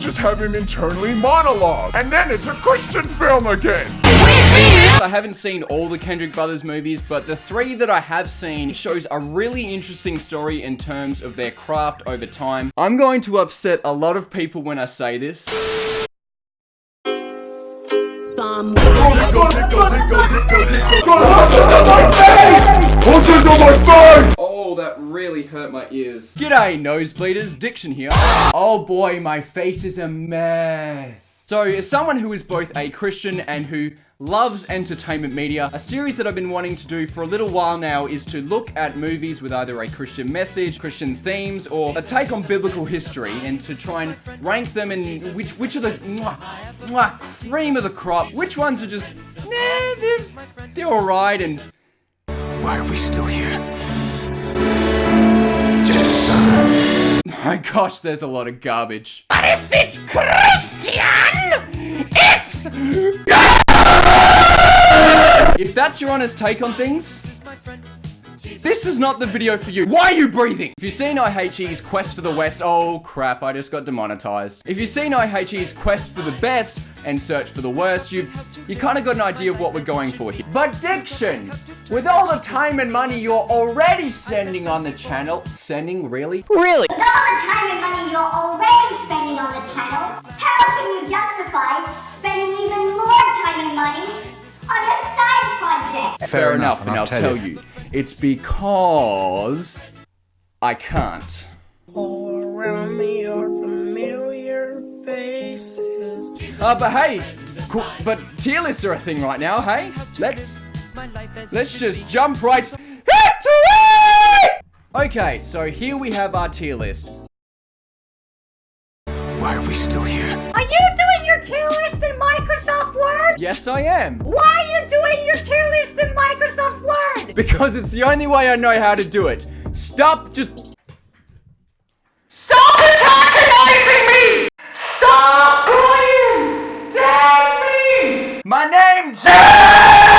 Just have him internally monologue, and then it's a Christian film again. I haven't seen all the Kendrick Brothers movies, but the 3 that I have seen shows a really interesting story in terms of their craft over time. I'm going to upset a lot of people when I say this. Oh, that really hurt my ears. G'day, nosebleeders. Diction here. Oh boy, my face is a mess. So, as someone who is both a Christian and who loves entertainment media, a series that I've been wanting to do for a little while now is to look at movies with either a Christian message, Christian themes, or a take on biblical history, and to try and rank them in which are the cream of the crop, which ones are just, they're alright, and why are we still here? My gosh, there's a lot of garbage. But if it's Christian, it's... If that's your honest take on things, this is not the video for you. Why are you breathing? If you've seen IHE's Quest for the West, oh crap, I just got demonetized. If you've seen IHE's Quest for the Best and Search for the Worst, you kind of got an idea of what we're going for here. But Diction, with all the time and money you're already sending on the channel, sending really? Really? With all the time and money you're already spending on the channel, how can you justify spending even more time and money on a side project? Fair enough, and I'll tell you. It's because I can't. All around me are familiar faces. But hey, cool, but tier lists are a thing right now, hey? Let's just jump right into it! Okay, so here we have our tier list. Why are we still here? Are you doing your tier list in Microsoft Word? Yes, I am. Why are you doing your tier list in Microsoft Word? Because it's the only way I know how to do it. Stop antagonizing me! Stop bullying! Dad, please! My name's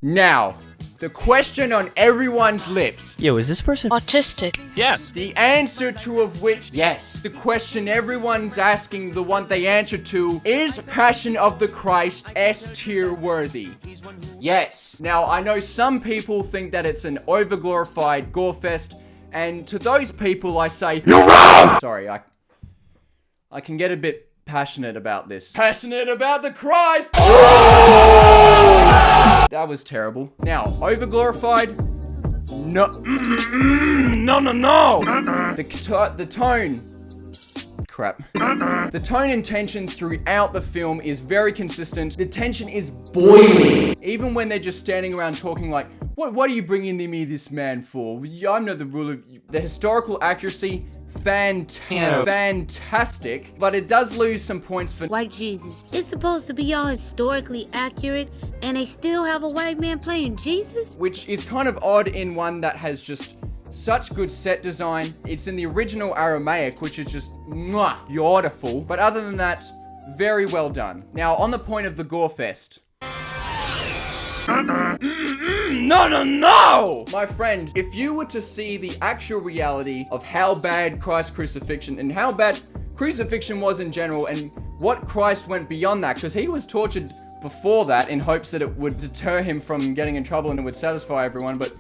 Now, the question on everyone's lips. Yo, is this person autistic? Yes. The answer to of which, yes. The question everyone's asking, the one they answer to, is Passion of the Christ S-tier worthy? Yes. Now, I know some people think that it's an overglorified gore fest, and to those people I say, you're wrong! Sorry, I can get a bit passionate about this. Passionate about the Christ! That was terrible. Now, overglorified? No. No. The tone. Crap. The tone and tension throughout the film is very consistent. The tension is boiling. Even when they're just standing around talking like, what are you bringing me this man for? I know the rule of... The historical accuracy, fantastic, but it does lose some points for... White Jesus. It's supposed to be all historically accurate, and they still have a white man playing Jesus? Which is kind of odd in one that has just such good set design. It's in the original Aramaic, which is just beautiful. But other than that, very well done. Now, on the point of the gore fest. No! My friend, if you were to see the actual reality of how bad Christ's crucifixion and how bad crucifixion was in general and what Christ went beyond that, because he was tortured before that in hopes that it would deter him from getting in trouble and it would satisfy everyone, but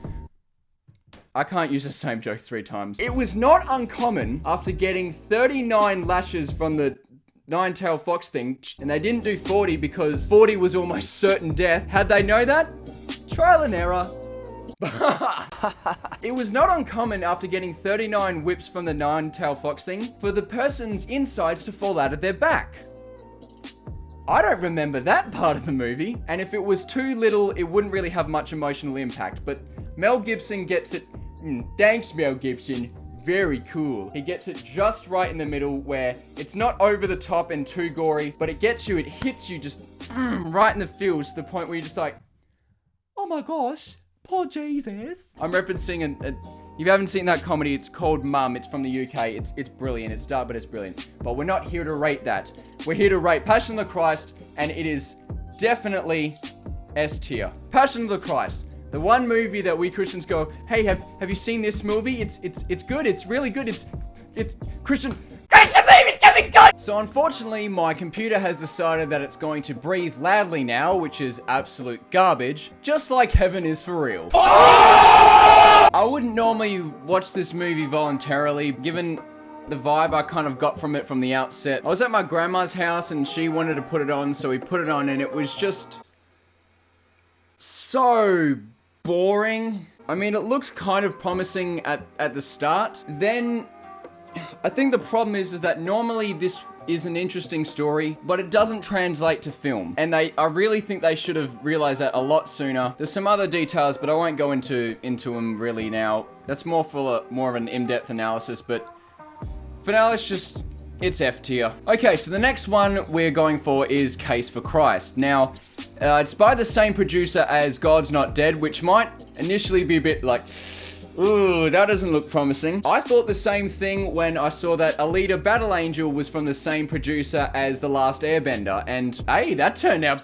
I can't use the same joke 3 times. It was not uncommon after getting 39 lashes from the nine-tailed fox thing, and they didn't do 40 because 40 was almost certain death. How'd they know that? Trial and error. It was not uncommon after getting 39 whips from the nine-tailed fox thing for the person's insides to fall out of their back. I don't remember that part of the movie, and if it was too little, it wouldn't really have much emotional impact, but Mel Gibson gets it. Thanks, Mel Gibson. Very cool. He gets it just right in the middle where it's not over the top and too gory, but it gets you, it hits you just right in the feels to the point where you're just like, oh my gosh, poor Jesus. I'm referencing if you haven't seen that comedy, it's called Mum. It's from the UK. It's brilliant. It's dark, but it's brilliant. But we're not here to rate that. We're here to rate Passion of the Christ, and it is definitely S tier. Passion of the Christ. The one movie that we Christians go, hey, have you seen this movie? It's good. It's really good. It's Christian. Christian movies can be good! So unfortunately, my computer has decided that it's going to breathe loudly now, which is absolute garbage, just like heaven is for real. I wouldn't normally watch this movie voluntarily, given the vibe I kind of got from it from the outset. I was at my grandma's house and she wanted to put it on, so we put it on and it was just so boring. I mean, it looks kind of promising at the start. Then, I think the problem is that normally this is an interesting story, but it doesn't translate to film. And I really think they should have realized that a lot sooner. There's some other details, but I won't go into them really now. That's more for more of an in-depth analysis, but for now, it's F tier. Okay, so the next one we're going for is Case for Christ. Now, it's by the same producer as God's Not Dead, which might initially be a bit like, ooh, that doesn't look promising. I thought the same thing when I saw that Alita Battle Angel was from the same producer as The Last Airbender, and hey, that turned out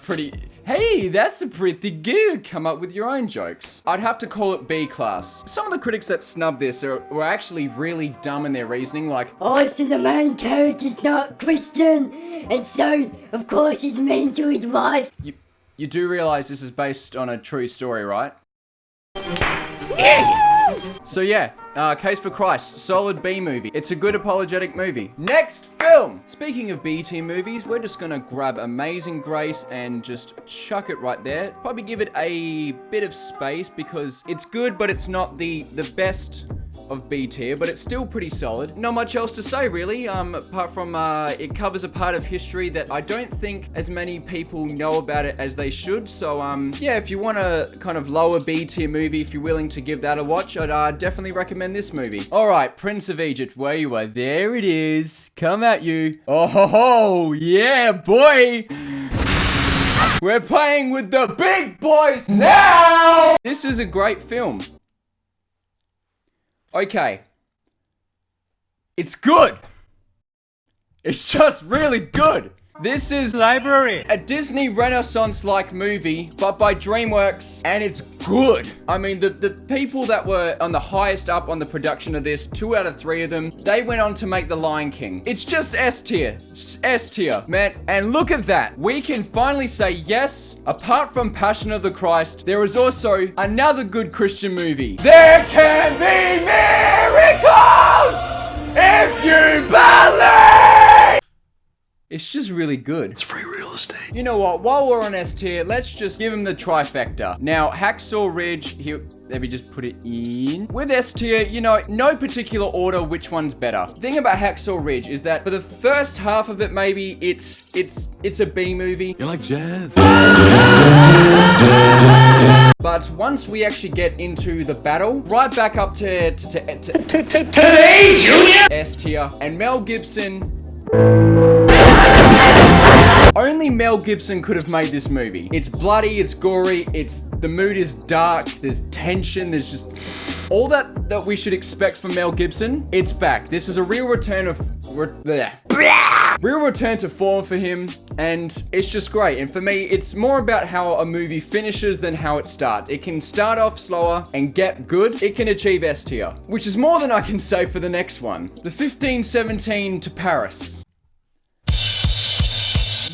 hey, that's pretty good. Come up with your own jokes. I'd have to call it B class. Some of the critics that snubbed this were actually really dumb in their reasoning, like, oh, so the main character's not Christian, and so, of course, he's mean to his wife. You do realize this is based on a true story, right? Idiots! So yeah, Case for Christ, solid B movie. It's a good apologetic movie. Next film! Speaking of B-tier movies, we're just gonna grab Amazing Grace and just chuck it right there. Probably give it a bit of space because it's good, but it's not the best of B tier, but it's still pretty solid. Not much else to say really, apart from it covers a part of history that I don't think as many people know about it as they should. So yeah, if you want a kind of lower B tier movie, if you're willing to give that a watch, I'd definitely recommend this movie. Alright, Prince of Egypt, where you are, there it is. Come at you. Oh ho ho, yeah boy! We're playing with the big boys now! This is a great film. Okay. It's good. It's just really good. This is Library. a Disney Renaissance-like movie, but by DreamWorks, and it's good. I mean, the people that were on the highest up on the production of this, 2 out of 3 of them, they went on to make The Lion King. It's just S tier. S tier, man. And look at that. We can finally say yes, apart from Passion of the Christ, there is also another good Christian movie. There can be miracles if you believe! It's just really good. It's free real estate. You know what? While we're on S tier, let's just give him the trifecta. Now, Hacksaw Ridge, here, let me just put it in. With S tier, you know, no particular order which one's better. The thing about Hacksaw Ridge is that for the first half of it, maybe it's a B movie. You like jazz? But once we actually get into the battle, right back up to S tier, and Mel Gibson. Only Mel Gibson could have made this movie. It's bloody, it's gory, the mood is dark, there's tension, there's just all that we should expect from Mel Gibson. It's back. This is a real return to form for him, and it's just great. And for me, it's more about how a movie finishes than how it starts. It can start off slower and get good. It can achieve S tier, which is more than I can say for the next one. The 1517 to Paris.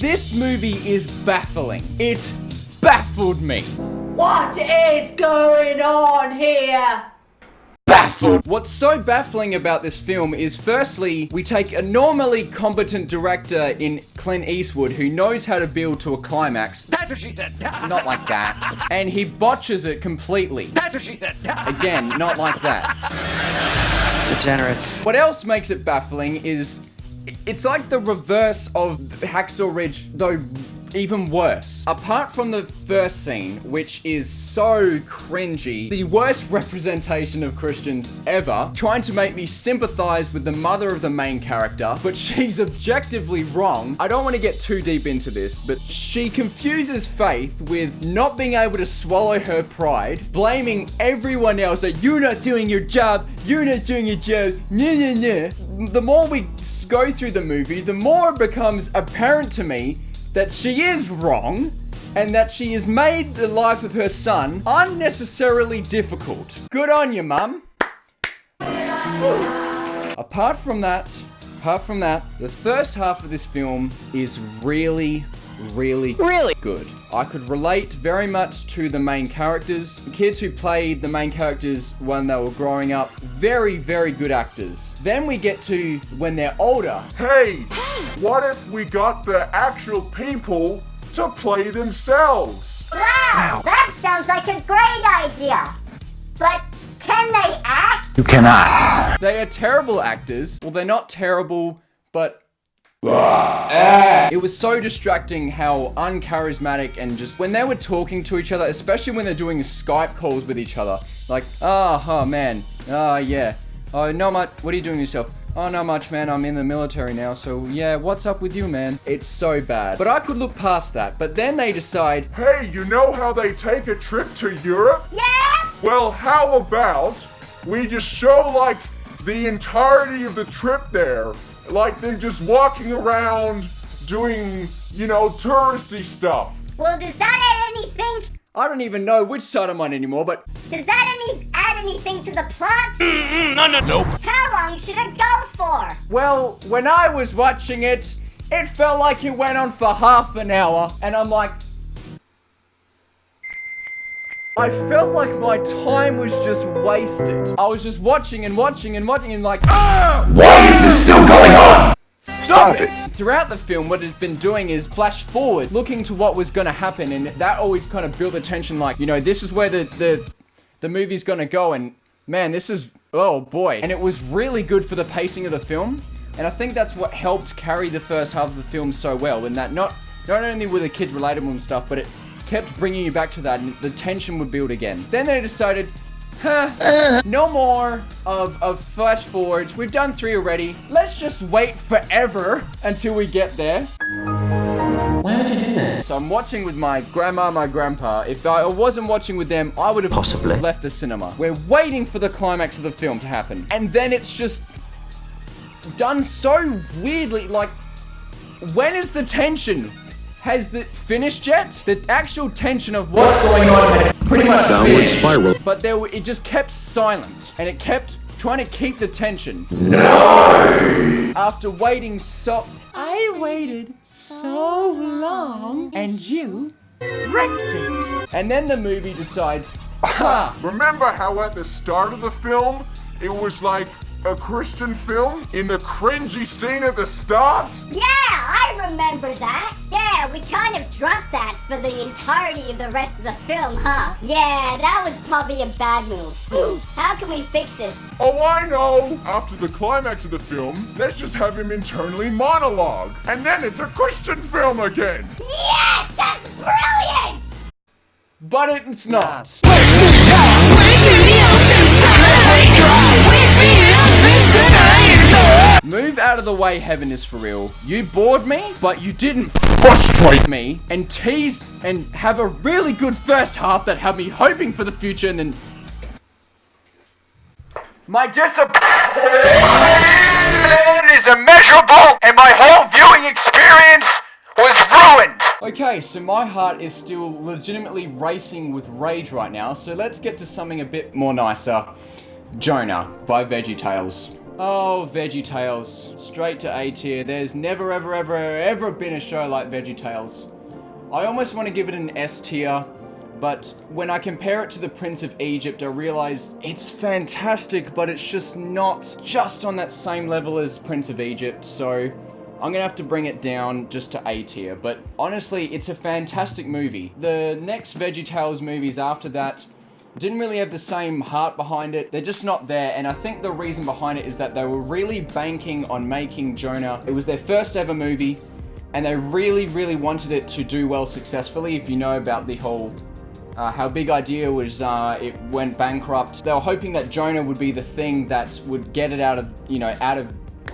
This movie is baffling. It baffled me. What is going on here? Baffled. What's so baffling about this film is, firstly, we take a normally competent director in Clint Eastwood who knows how to build to a climax. That's what she said. Not like that. And he botches it completely. That's what she said. Again, not like that. Degenerates. What else makes it baffling is it's like the reverse of Hacksaw Ridge, though even worse. Apart from the first scene, which is so cringy, the worst representation of Christians ever, trying to make me sympathize with the mother of the main character, but she's objectively wrong. I don't want to get too deep into this, but she confuses faith with not being able to swallow her pride, blaming everyone else that you're not doing your job, you're not doing your job, The more we go through the movie, the more it becomes apparent to me that she is wrong, and that she has made the life of her son unnecessarily difficult. Good on you, Mum. Apart from that, Apart from that, the first half of this film is really good. I could relate very much to the main characters. The kids who played the main characters when they were growing up, very good actors. Then we get to when they're older. Hey, what if we got the actual people to play themselves? Wow, that sounds like a great idea. But can they act? You cannot. They are terrible actors. Well, they're not terrible, but it was so distracting how uncharismatic and just when they were talking to each other, especially when they're doing Skype calls with each other, like, oh man, yeah, oh, not much, what are you doing yourself? Oh, not much, man, I'm in the military now, so yeah, what's up with you, man? It's so bad. But I could look past that, but then they decide, hey, you know how they take a trip to Europe? Yeah? Well, how about we just show, like, the entirety of the trip there? Like, they're just walking around doing, you know, touristy stuff. Well, does that add anything? I don't even know which side I'm on anymore, but Does that add anything to the plot? Nope. How long should it go for? well, when I was watching it, it felt like it went on for half an hour, and I'm like, I felt like my time was just wasted. I was just watching and like, Why is this still going on? stop it! Throughout the film, what it's been doing is flash forward, looking to what was gonna happen, and that always kind of built the tension, like, you know, this is where the movie's gonna go, and man, this is, oh boy. And it was really good for the pacing of the film, and I think that's what helped carry the first half of the film so well, in that not only were the kids relatable and stuff, but it kept bringing you back to that, and the tension would build again. Then they decided, no more of flash forwards. We've done 3 already. Let's just wait forever until we get there. Why would you do that? So I'm watching with my grandma, my grandpa. If I wasn't watching with them, I would have Possibly left the cinema. We're waiting for the climax of the film to happen. And then it's just done so weirdly, like, when is the tension? Has it finished yet? The actual tension of what's going on had pretty much finished. spiral. But it just kept silent, and it kept trying to keep the tension. No! After waiting I waited so long, and you wrecked it. And then the movie decides, Remember how at the start of the film, it was like a Christian film? In the cringy scene at the start? Yeah, I remember that. Yeah, we kind of dropped that for the entirety of the rest of the film, huh? Yeah, that was probably a bad move. How can we fix this? Oh, I know! After the climax of the film, let's just have him internally monologue. And then it's a Christian film again! Yes, that's brilliant! but it's not. Move out of the way, heaven is for real. You bored me, but you didn't frustrate me and tease and have a really good first half that had me hoping for the future, and then my disappointment is immeasurable and my whole viewing experience was ruined. Okay, so my heart is still legitimately racing with rage right now, so let's get to something a bit more nicer. Jonah by Veggietails. Oh, Veggietails. Straight to A tier. There's never ever been a show like Veggietails. I almost want to give it an S tier, but when I compare it to The Prince of Egypt, I realize it's fantastic, but it's just not just on that same level as Prince of Egypt, so I'm gonna have to bring it down just to A tier. But honestly, it's a fantastic movie. The next Veggietails movies after that didn't really have the same heart behind it. They're just not there, and I think the reason behind it is that they were really banking on making Jonah. It was their first ever movie, and they really wanted it to do well successfully. If you know about the whole how Big Idea was, it went bankrupt. They were hoping that Jonah would be the thing that would get it out of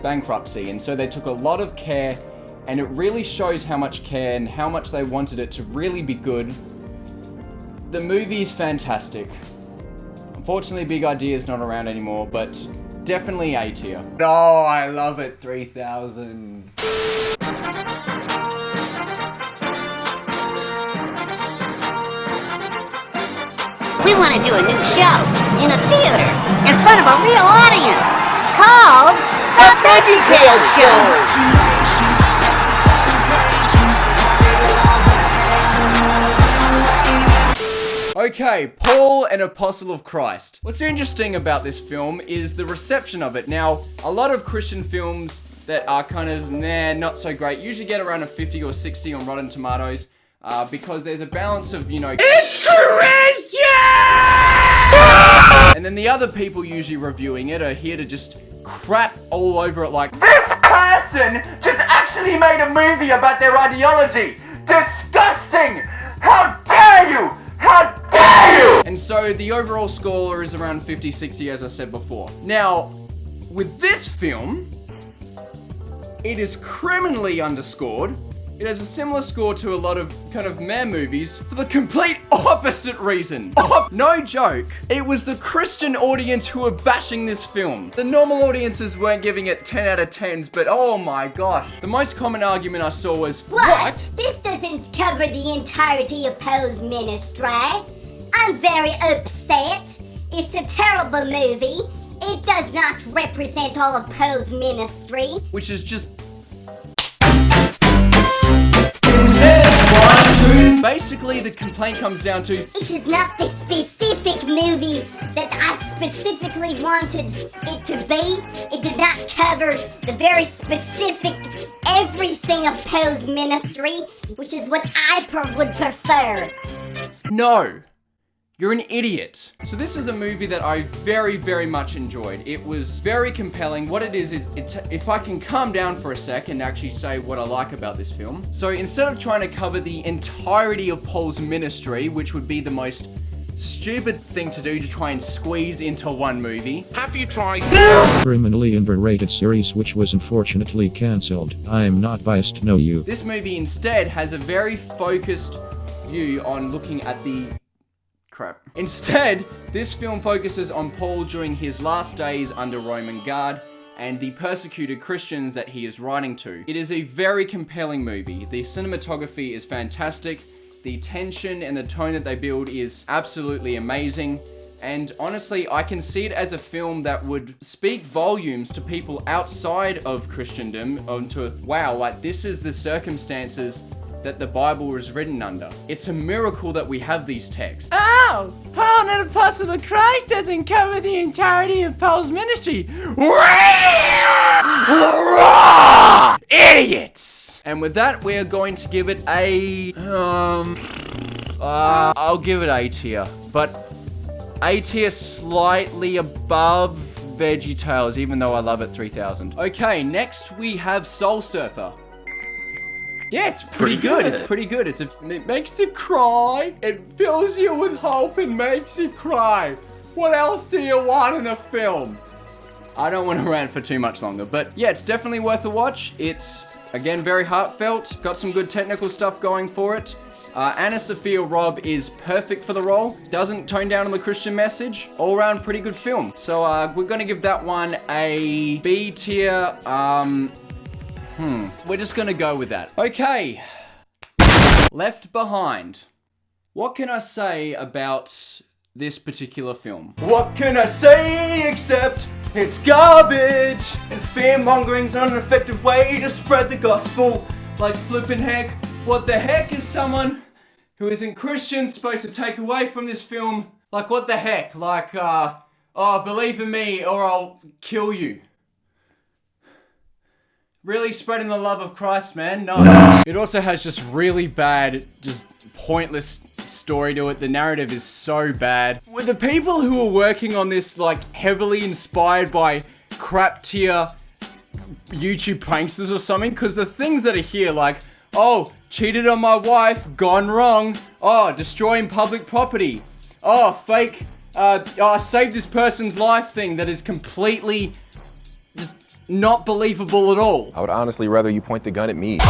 bankruptcy, and so they took a lot of care, and it really shows how much care and how much they wanted it to really be good. The movie is fantastic. Unfortunately, Big Idea is not around anymore, but definitely A tier. Oh, I love it, 3000. We want to do a new show in a theater in front of a real audience called The Veggietails Show! Okay, Paul, an Apostle of Christ. What's interesting about this film is the reception of it. Now, a lot of Christian films that are kind of, not so great, usually get around a 50 or 60 on Rotten Tomatoes, because there's a balance of, it's Christian! And then the other people usually reviewing it are here to just crap all over it like, this person just actually made a movie about their ideology! Disgusting! How dare you! How dare you! And so the overall score is around 50, 60, as I said before. Now, with this film, it is criminally underscored. It has a similar score to a lot of kind of meh movies for the complete opposite reason. No joke. It was the Christian audience who were bashing this film. The normal audiences weren't giving it 10 out of 10s, but oh my gosh. The most common argument I saw was, What? This doesn't cover the entirety of Poe's ministry. I'm very upset. It's a terrible movie. It does not represent all of Poe's ministry. Which is just... Basically, the complaint comes down to, it is not the specific movie that I specifically wanted it to be. It did not cover the very specific everything of Poe's ministry, which is what I would prefer. no. You're an idiot. So this is a movie that I very, very much enjoyed. It was very compelling. What it is, if I can calm down for a sec and actually say what I like about this film. So instead of trying to cover the entirety of Paul's ministry, which would be the most stupid thing to do to try and squeeze into one movie. Have you tried? Criminally underrated series which was unfortunately cancelled. I'm not biased, no you. This movie instead has a very focused view on looking at the... crap. Instead, this film focuses on Paul during his last days under Roman guard and the persecuted Christians that he is writing to. It is a very compelling movie. The cinematography is fantastic. The tension and the tone that they build is absolutely amazing. And honestly, I can see it as a film that would speak volumes to people outside of Christendom onto, wow, like this is the circumstances that the Bible was written under. It's a miracle that we have these texts. Oh, Paul, an Apostle of Christ, doesn't cover the entirety of Paul's ministry. Idiots! And with that, we're going to give it a... I'll give it A tier. But A tier slightly above Veggietails, even though I love it 3000. Okay, next we have Soul Surfer. Yeah, it's pretty good. It's pretty good. It makes you cry. It fills you with hope and makes you cry. What else do you want in a film? I don't want to rant for too much longer, but yeah, it's definitely worth a watch. It's, again, very heartfelt. Got some good technical stuff going for it. Anna Sophia Robb is perfect for the role. Doesn't tone down on the Christian message. All around pretty good film. So we're going to give that one a B tier. We're just gonna go with that. Okay. Left Behind. What can I say about this particular film? What can I say except it's garbage? And fear-mongering's not an effective way to spread the gospel. Like flippin' heck, what the heck is someone who isn't Christian supposed to take away from this film? Like what the heck? Like, oh, believe in me or I'll kill you. Really spreading the love of Christ, man. No. It also has just really bad, just pointless story to it. The narrative is so bad. Were the people who are working on this like heavily inspired by crap tier YouTube pranksters or something? Because the things that are here, like, oh, cheated on my wife, gone wrong. Oh, destroying public property. Oh, fake, saved this person's life thing that is completely not believable at all. I would honestly rather you point the gun at me.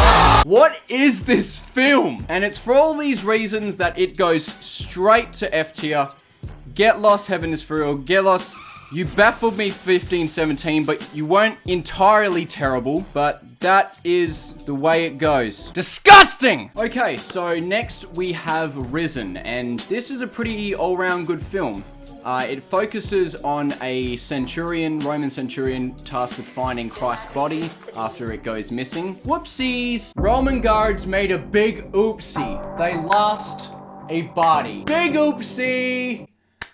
What is this film? And it's for all these reasons that it goes straight to F tier. Get lost, heaven is for real. Get lost. You baffled me 15-17, but you weren't entirely terrible, but that is the way it goes. Disgusting! Okay, so next we have Risen, and this is a pretty all-round good film. It focuses on a Roman centurion tasked with finding Christ's body after it goes missing. Whoopsies! Roman guards made a big oopsie. They lost a body. Big oopsie!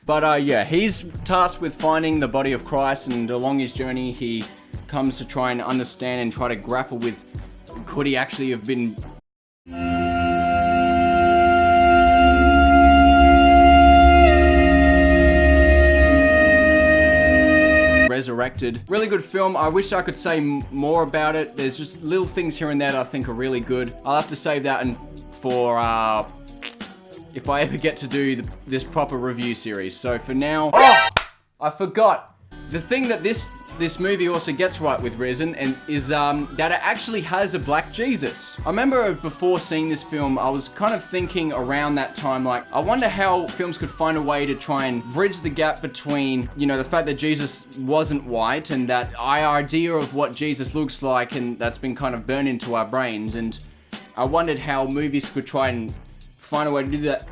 But yeah, he's tasked with finding the body of Christ, and along his journey, he comes to try and understand and try to grapple with, could he actually have been resurrected. Really good film. I wish I could say more about it. There's just little things here and there that I think are really good. I'll have to save that for if I ever get to do this proper review series. So for now, I forgot. The thing that this movie also gets right with Risen is that it actually has a black Jesus. I remember before seeing this film, I was kind of thinking around that time, like, I wonder how films could find a way to try and bridge the gap between, you know, the fact that Jesus wasn't white and that idea of what Jesus looks like, and that's been kind of burned into our brains. And I wondered how movies could try and find a way to do that.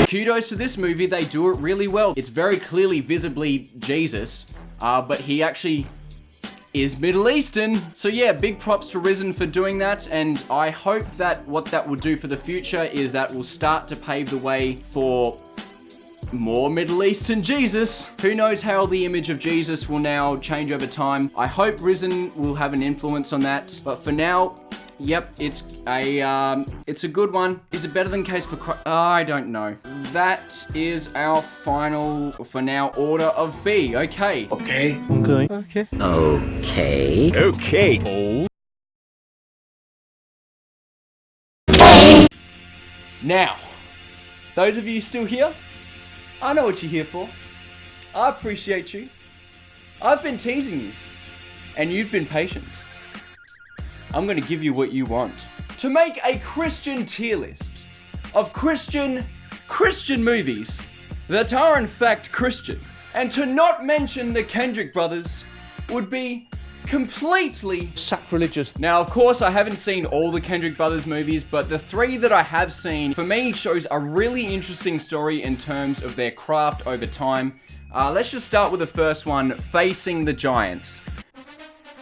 Kudos to this movie, they do it really well. It's very clearly, visibly Jesus, but he actually is Middle Eastern. So yeah, big props to Risen for doing that, and I hope that what that will do for the future is that will start to pave the way for more Middle Eastern Jesus. Who knows how the image of Jesus will now change over time. I hope Risen will have an influence on that, but for now, yep, it's a good one. Is it better than Case for Christ? I don't know. That is our final, for now, order of B. Okay. Okay. Now, those of you still here, I know what you're here for. I appreciate you. I've been teasing you, and you've been patient. I'm gonna give you what you want. To make a Christian tier list of Christian movies that are in fact Christian, and to not mention the Kendrick brothers would be completely Sacrilegious. Now, of course, I haven't seen all the Kendrick brothers movies, but the 3 that I have seen, for me, shows a really interesting story in terms of their craft over time. Let's just start with the first one, Facing the Giants.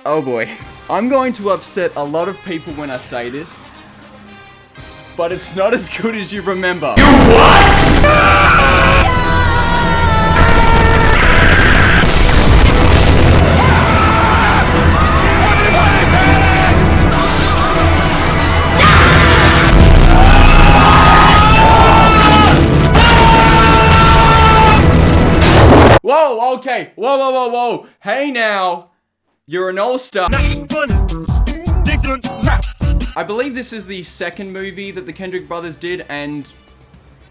Oh boy. I'm going to upset a lot of people when I say this, but it's not as good as you remember. Whoa, okay. Whoa. Hey now. You're an all-star. I believe this is the second movie that the Kendrick brothers did, and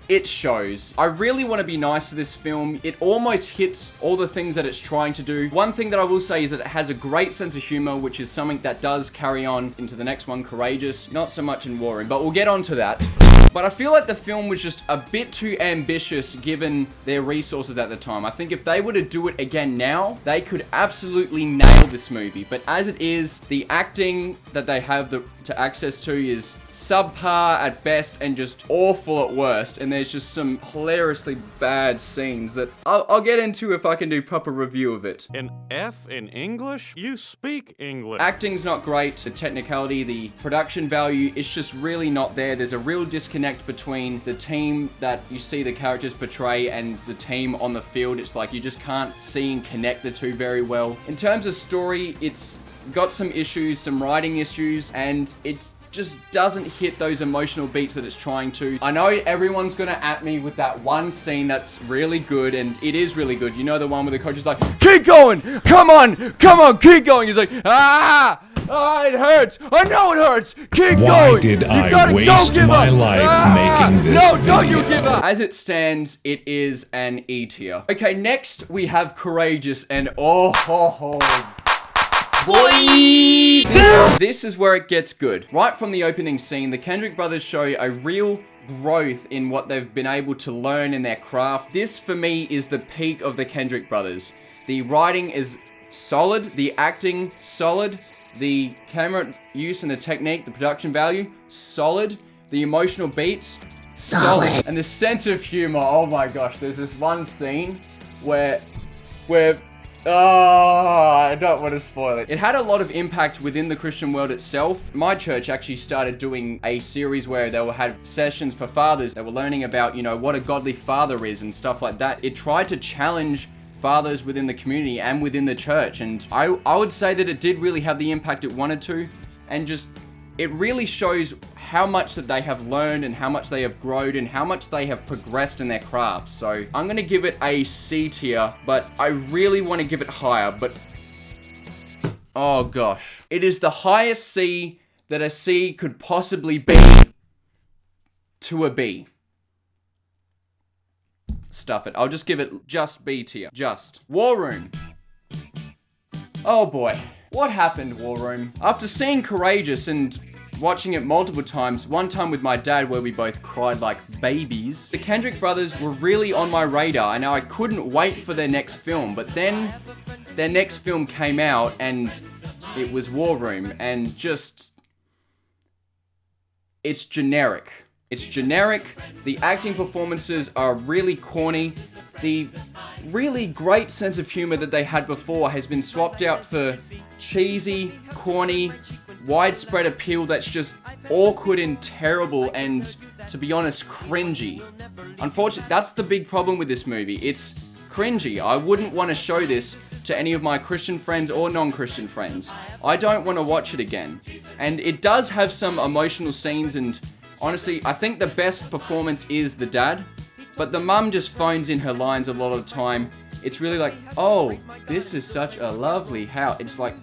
it shows. I really want to be nice to this film. It almost hits all the things that it's trying to do. One thing that I will say is that it has a great sense of humor, which is something that does carry on into the next one, Courageous. Not so much in Warring, but we'll get on to that. But I feel like the film was just a bit too ambitious given their resources at the time. I think if they were to do it again now, they could absolutely nail this movie. But as it is, the acting that they have to access to is subpar at best and just awful at worst. And there's just some hilariously bad scenes that I'll get into if I can do proper review of it. An F in English? You speak English. Acting's not great. The technicality, the production value, it's just really not there. There's a real disconnect between the team that you see the characters portray and the team on the field. It's like you just can't see and connect the two very well. In terms of story, it's got some issues, some writing issues, and it just doesn't hit those emotional beats that it's trying to. I know everyone's gonna at me with that one scene that's really good, and it is really good. You know, the one where the coach is like, keep going, come on, keep going. He's like, it hurts. I know it hurts. Keep going. Why did I waste my life making this video? Don't you give up. As it stands, it is an E tier. Okay, next we have Courageous, and boy, this is where it gets good. Right from the opening scene, the Kendrick brothers show a real growth in what they've been able to learn in their craft. This, for me, is the peak of the Kendrick brothers. The writing is solid, the acting solid, the camera use and the technique, the production value, solid, the emotional beats, solid. And the sense of humor, oh my gosh, there's this one scene where I don't want to spoil it. It had a lot of impact within the Christian world itself. My church actually started doing a series where they will have sessions for fathers. They were learning about, you know, what a godly father is and stuff like that. It tried to challenge fathers within the community and within the church, and I would say that it did really have the impact it wanted to, and just it really shows how much that they have learned and how much they have grown and how much they have progressed in their craft. So I'm gonna give it a C tier, but I really want to give it higher, but oh gosh, it is the highest C that a C could possibly be to a B. Stuff it. I'll just give it just B tier. Just. War Room. Oh boy. What happened, War Room? After seeing Courageous and watching it multiple times, one time with my dad where we both cried like babies, the Kendrick brothers were really on my radar and I couldn't wait for their next film. But then their next film came out and it was War Room, and just... it's generic. It's generic, the acting performances are really corny, the really great sense of humor that they had before has been swapped out for cheesy, corny, widespread appeal that's just awkward and terrible and, to be honest, cringy. Unfortunately, that's the big problem with this movie. It's cringy. I wouldn't want to show this to any of my Christian friends or non-Christian friends. I don't want to watch it again. And it does have some emotional scenes, and honestly, I think the best performance is the dad, but the mum just phones in her lines a lot of the time. It's really like, oh, this is such a lovely house. It's like,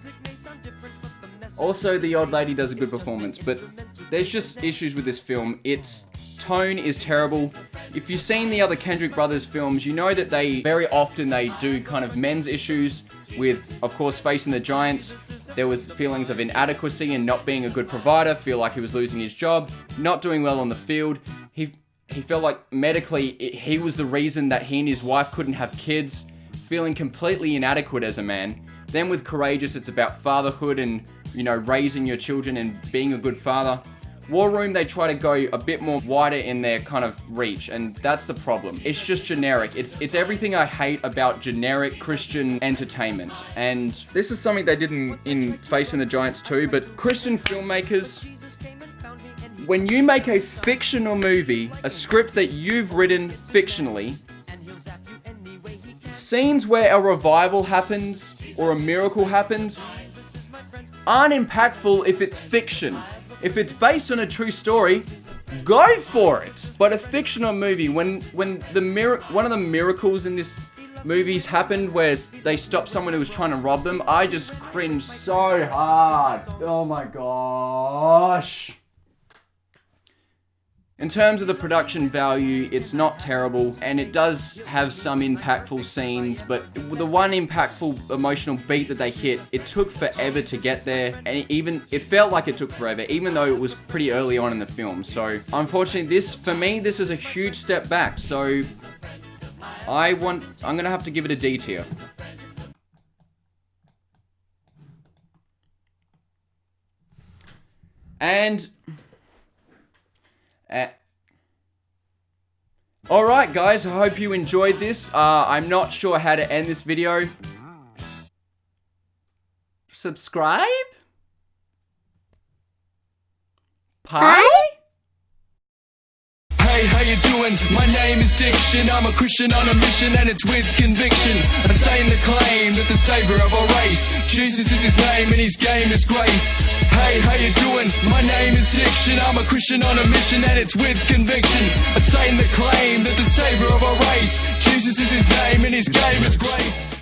also the old lady does a good performance, but there's just issues with this film. Its tone is terrible. If you've seen the other Kendrick brothers films, you know that they very often do kind of men's issues with, of course, Facing the Giants. There was feelings of inadequacy and not being a good provider, feel like he was losing his job, not doing well on the field. He felt like medically he was the reason that he and his wife couldn't have kids, feeling completely inadequate as a man. Then with Courageous, it's about fatherhood and, you know, raising your children and being a good father. War Room, they try to go a bit more wider in their kind of reach, and that's the problem. It's just generic. It's everything I hate about generic Christian entertainment. And this is something they did in Facing the Giants too, but Christian filmmakers, when you make a fictional movie, a script that you've written fictionally, scenes where a revival happens or a miracle happens aren't impactful if it's fiction. If it's based on a true story, go for it. But a fictional movie, when one of the miracles in this movies happened where they stopped someone who was trying to rob them, I just cringed so hard. Oh my gosh. In terms of the production value, it's not terrible, and it does have some impactful scenes, but the one impactful emotional beat that they hit, it took forever to get there, and it felt like it took forever, even though it was pretty early on in the film. So, unfortunately, for me, this is a huge step back, so I'm gonna have to give it a D tier. And alright guys, I hope you enjoyed this. I'm not sure how to end this video. Subscribe? Pie? Hey, how you doing? My name is Diction. I'm a Christian on a mission, and it's with conviction. I stay in the claim that the savior of our race, Jesus is his name and his game is grace. Hey, how you doing? My name is Diction. I'm a Christian on a mission, and it's with conviction. I stay in the claim that the savior of our race, Jesus is his name and his game is grace.